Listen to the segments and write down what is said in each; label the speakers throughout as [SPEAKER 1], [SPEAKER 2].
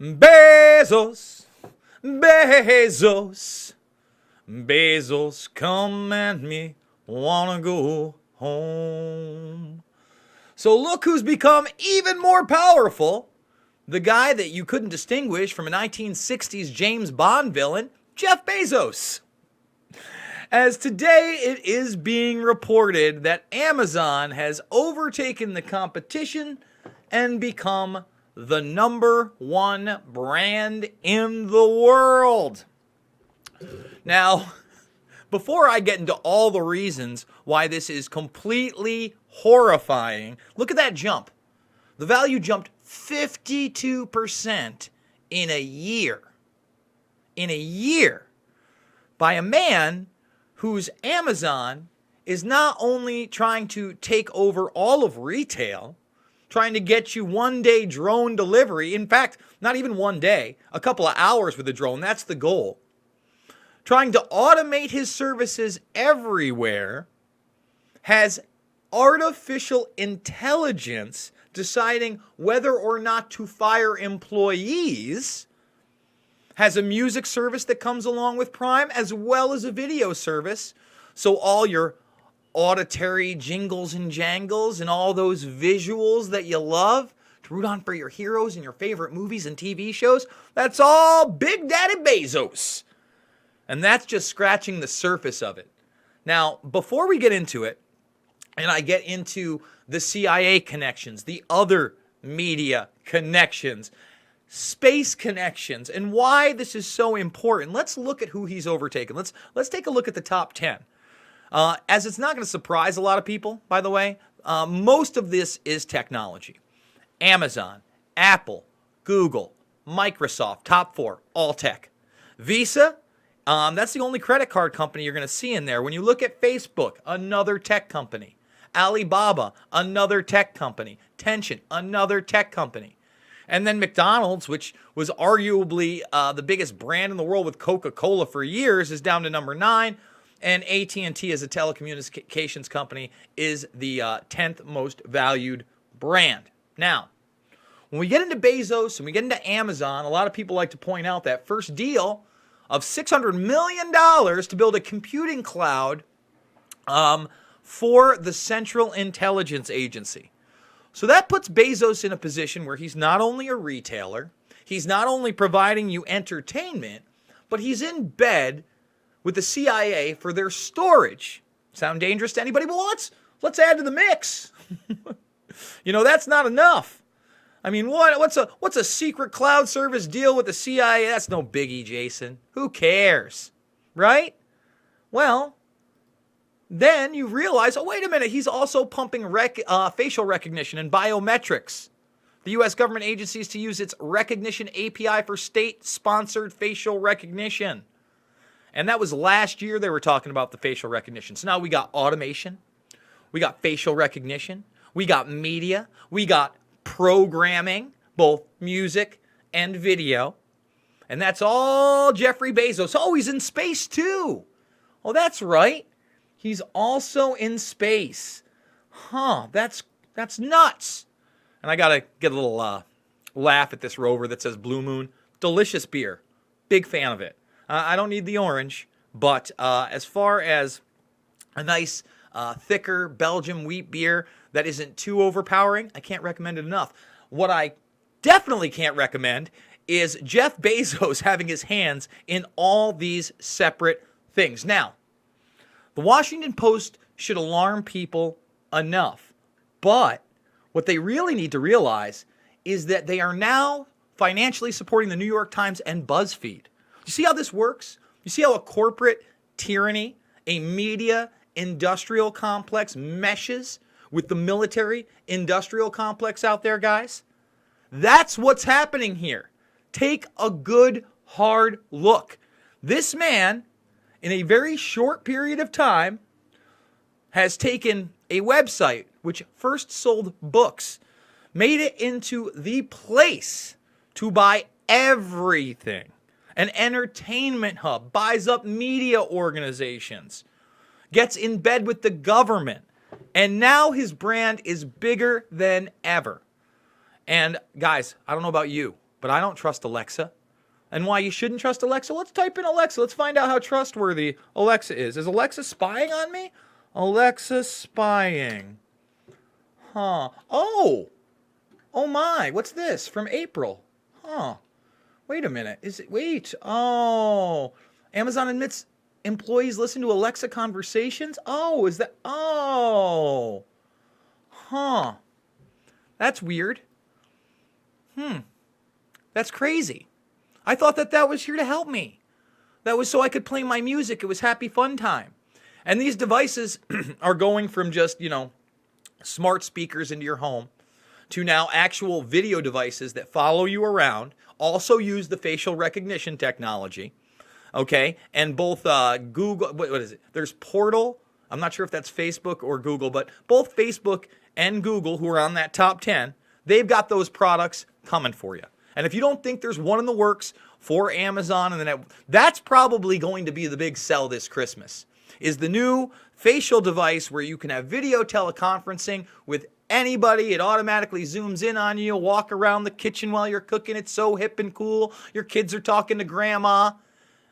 [SPEAKER 1] Bezos, Bezos, Bezos, come and me, wanna go home. So look who's become even more powerful. The guy that you couldn't distinguish from a 1960s James Bond villain, Jeff Bezos. As today it is being reported that Amazon has overtaken the competition and become the #1 brand in the world. Now, before I get into all the reasons why this is completely horrifying, look at that jump. The value jumped 52% in a year. In a year. By a man whose Amazon is not only trying to take over all of retail, trying to get you one-day drone delivery. In fact, not even one day, a couple of hours with a drone. That's the goal. Trying to automate his services everywhere, has artificial intelligence deciding whether or not to fire employees, has a music service that comes along with Prime, as well as a video service. So all your auditory jingles and jangles and all those visuals that you love to root on for your heroes and your favorite movies and TV shows, that's all Big Daddy Bezos. And that's just scratching the surface of it. Now, before we get into it, and I get into the CIA connections, the other media connections, space connections, and why this is so important, let's look at who he's overtaken. Let's take a look at the top 10. As it's not going to surprise a lot of people, by the way, most of this is technology. Amazon, Apple, Google, Microsoft, top 4, all tech. Visa, that's the only credit card company you're going to see in there. When you look at Facebook, another tech company. Alibaba, another tech company. Tencent, another tech company. And then McDonald's, which was arguably the biggest brand in the world with Coca-Cola for years, is down to number 9. And AT&T as a telecommunications company is the 10th most valued brand. Now, when we get into Bezos and we get into Amazon, a lot of people like to point out that first deal of $600 million to build a computing cloud for the Central Intelligence Agency. So that puts Bezos in a position where he's not only a retailer, he's not only providing you entertainment, but he's in bed with the CIA for their storage. Sound dangerous to anybody? Well, let's add to the mix. That's not enough. I mean, what's a secret cloud service deal with the CIA? That's no biggie, Jason. Who cares? Right? Well, then you realize, oh, wait a minute, he's also pumping facial recognition and biometrics. The U.S. government agencies to use its recognition API for state-sponsored facial recognition. And that was last year they were talking about the facial recognition. So now we got automation, we got facial recognition, we got media, we got programming, both music and video. And that's all Jeffrey Bezos. Oh, he's in space too. Oh, that's right. He's also in space. That's nuts. And I got to get a little laugh at this rover that says Blue Moon. Delicious beer. Big fan of it. I don't need the orange, but as far as a nice, thicker Belgian wheat beer that isn't too overpowering, I can't recommend it enough. What I definitely can't recommend is Jeff Bezos having his hands in all these separate things. Now, the Washington Post should alarm people enough, but what they really need to realize is that they are now financially supporting the New York Times and BuzzFeed. You see how this works? You see how a corporate tyranny, a media industrial complex meshes with the military industrial complex out there, guys? That's what's happening here. Take a good, hard look. This man, in a very short period of time, has taken a website which first sold books, made it into the place to buy everything. An entertainment hub, buys up media organizations, gets in bed with the government, and now his brand is bigger than ever. And guys, I don't know about you, but I don't trust Alexa. And why you shouldn't trust Alexa? Let's type in Alexa. Let's find out how trustworthy Alexa is. Is Alexa spying on me? Alexa spying. Huh. Oh my. What's this? From April. Huh. Wait a minute. Wait. Oh. Amazon admits employees listen to Alexa conversations? Oh, is that? Oh. Huh. That's weird. That's crazy. I thought that was here to help me. That was so I could play my music. It was happy fun time. And these devices are going from just, smart speakers into your home to now actual video devices that follow you around, also use the facial recognition technology, okay? And both Google, what is it? There's Portal. I'm not sure if that's Facebook or Google, but both Facebook and Google, who are on that top 10, they've got those products coming for you. And if you don't think there's one in the works for Amazon, and then that's probably going to be the big sell this Christmas, is the new facial device where you can have video teleconferencing with anybody. It automatically zooms in on you, walk around the kitchen while you're cooking. It's so hip and cool. Your kids are talking to grandma.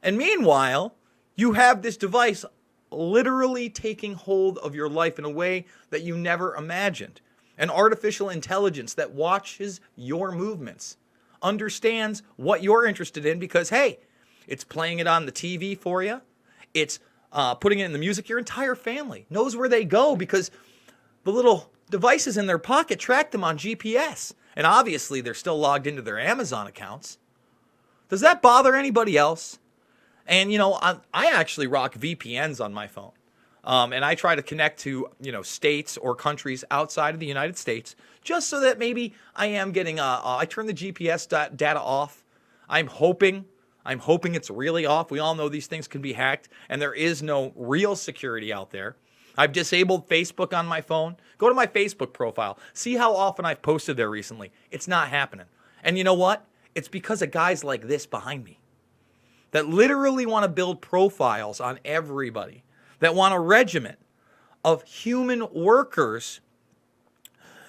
[SPEAKER 1] And meanwhile, you have this device literally taking hold of your life in a way that you never imagined. An artificial intelligence that watches your movements, understands what you're interested in because, hey, it's playing it on the TV for you. It's putting it in the music. Your entire family knows where they go because the little devices in their pocket track them on GPS. And obviously, they're still logged into their Amazon accounts. Does that bother anybody else? And, I actually rock VPNs on my phone. And I try to connect to, states or countries outside of the United States just so that maybe I am getting, I turn the GPS data off. I'm hoping it's really off. We all know these things can be hacked and there is no real security out there. I've disabled Facebook on my phone. Go to my Facebook profile. See how often I've posted there recently. It's not happening. And you know what? It's because of guys like this behind me that literally want to build profiles on everybody, that want a regiment of human workers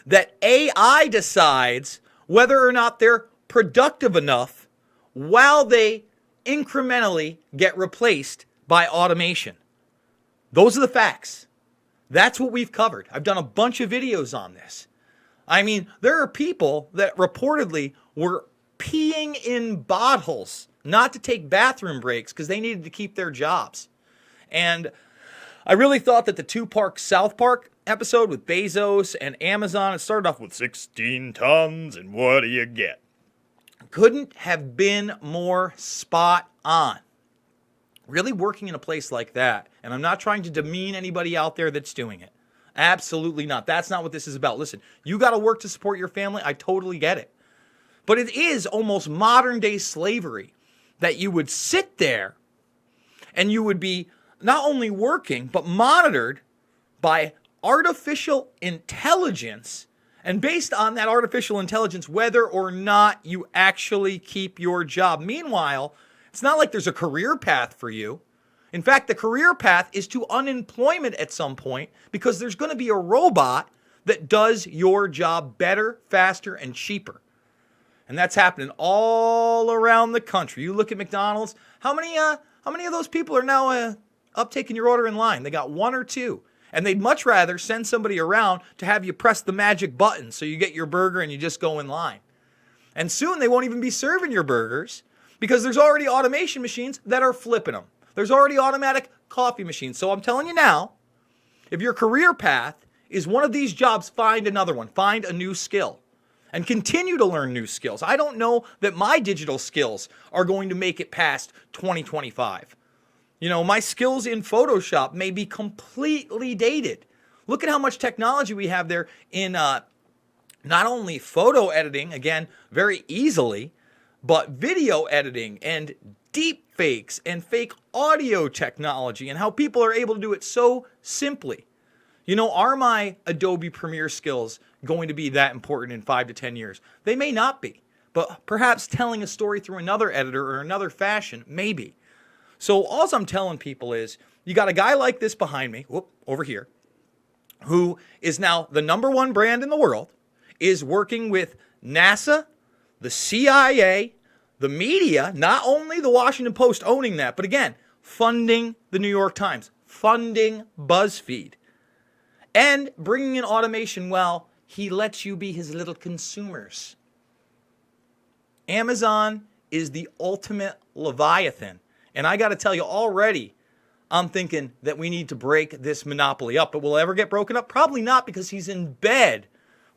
[SPEAKER 1] that AI decides whether or not they're productive enough while they incrementally get replaced by automation. Those are the facts. That's what we've covered. I've done a bunch of videos on this. I mean, there are people that reportedly were peeing in bottles not to take bathroom breaks because they needed to keep their jobs. And I really thought that the two-part South Park episode with Bezos and Amazon, it started off with 16 tons and what do you get? Couldn't have been more spot on. Really working in a place like that, and I'm not trying to demean anybody out there that's doing it. Absolutely not. That's not what this is about. Listen, you got to work to support your family. I totally get it. But it is almost modern day slavery that you would sit there and you would be not only working, but monitored by artificial intelligence, and based on that artificial intelligence, whether or not you actually keep your job. Meanwhile, it's not like there's a career path for you. In fact, the career path is to unemployment at some point because there's going to be a robot that does your job better, faster, and cheaper. And that's happening all around the country. You look at McDonald's, how many of those people are now up taking your order in line? They got one or two. And they'd much rather send somebody around to have you press the magic button so you get your burger and you just go in line. And soon they won't even be serving your burgers because there's already automation machines that are flipping them. There's already automatic coffee machines. So I'm telling you now, if your career path is one of these jobs, find another one. Find a new skill and continue to learn new skills. I don't know that my digital skills are going to make it past 2025. My skills in Photoshop may be completely dated. Look at how much technology we have there in not only photo editing, again, very easily, but video editing and deep fakes and fake audio technology and how people are able to do it so simply. Are my Adobe Premiere skills going to be that important in 5 to 10 years? They may not be, but perhaps telling a story through another editor or another fashion, maybe. So all I'm telling people is you got a guy like this behind me, over here, who is now the #1 brand in the world, is working with NASA, the CIA, the media, not only the Washington Post owning that, but again, funding the New York Times, funding BuzzFeed, and bringing in automation. Well, he lets you be his little consumers. Amazon is the ultimate Leviathan. And I got to tell you, already, I'm thinking that we need to break this monopoly up. But will it ever get broken up? Probably not, because he's in bed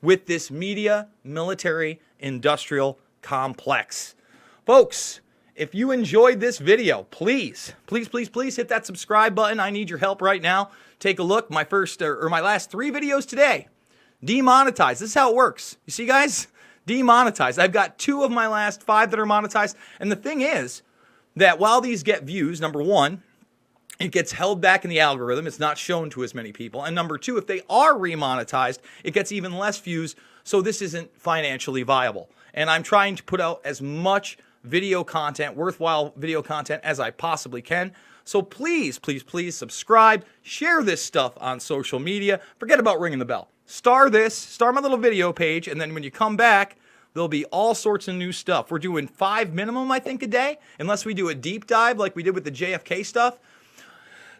[SPEAKER 1] with this media, military, industrial complex. Folks, if you enjoyed this video, please hit that subscribe button. I need your help right now. Take a look. My last 3 videos today, demonetized. This is how it works. You see, guys? Demonetized. I've got 2 of my last 5 that are monetized. And the thing is that while these get views, number 1, it gets held back in the algorithm. It's not shown to as many people. And number 2, if they are remonetized, it gets even less views. So this isn't financially viable. And I'm trying to put out as much video content, worthwhile video content, as I possibly can. So please subscribe, share this stuff on social media. Forget about ringing the bell. Star my little video page, and then when you come back, there'll be all sorts of new stuff. We're doing 5 minimum, I think, a day, unless we do a deep dive like we did with the JFK stuff.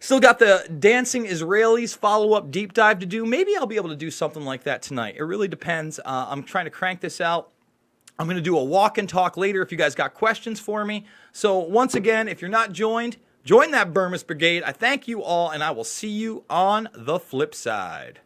[SPEAKER 1] Still got the Dancing Israelis follow-up deep dive to do. Maybe I'll be able to do something like that tonight. It really depends. I'm trying to crank this out. I'm going to do a walk and talk later if you guys got questions for me. So once again, if you're not joined, join that Burmese Brigade. I thank you all, and I will see you on the flip side.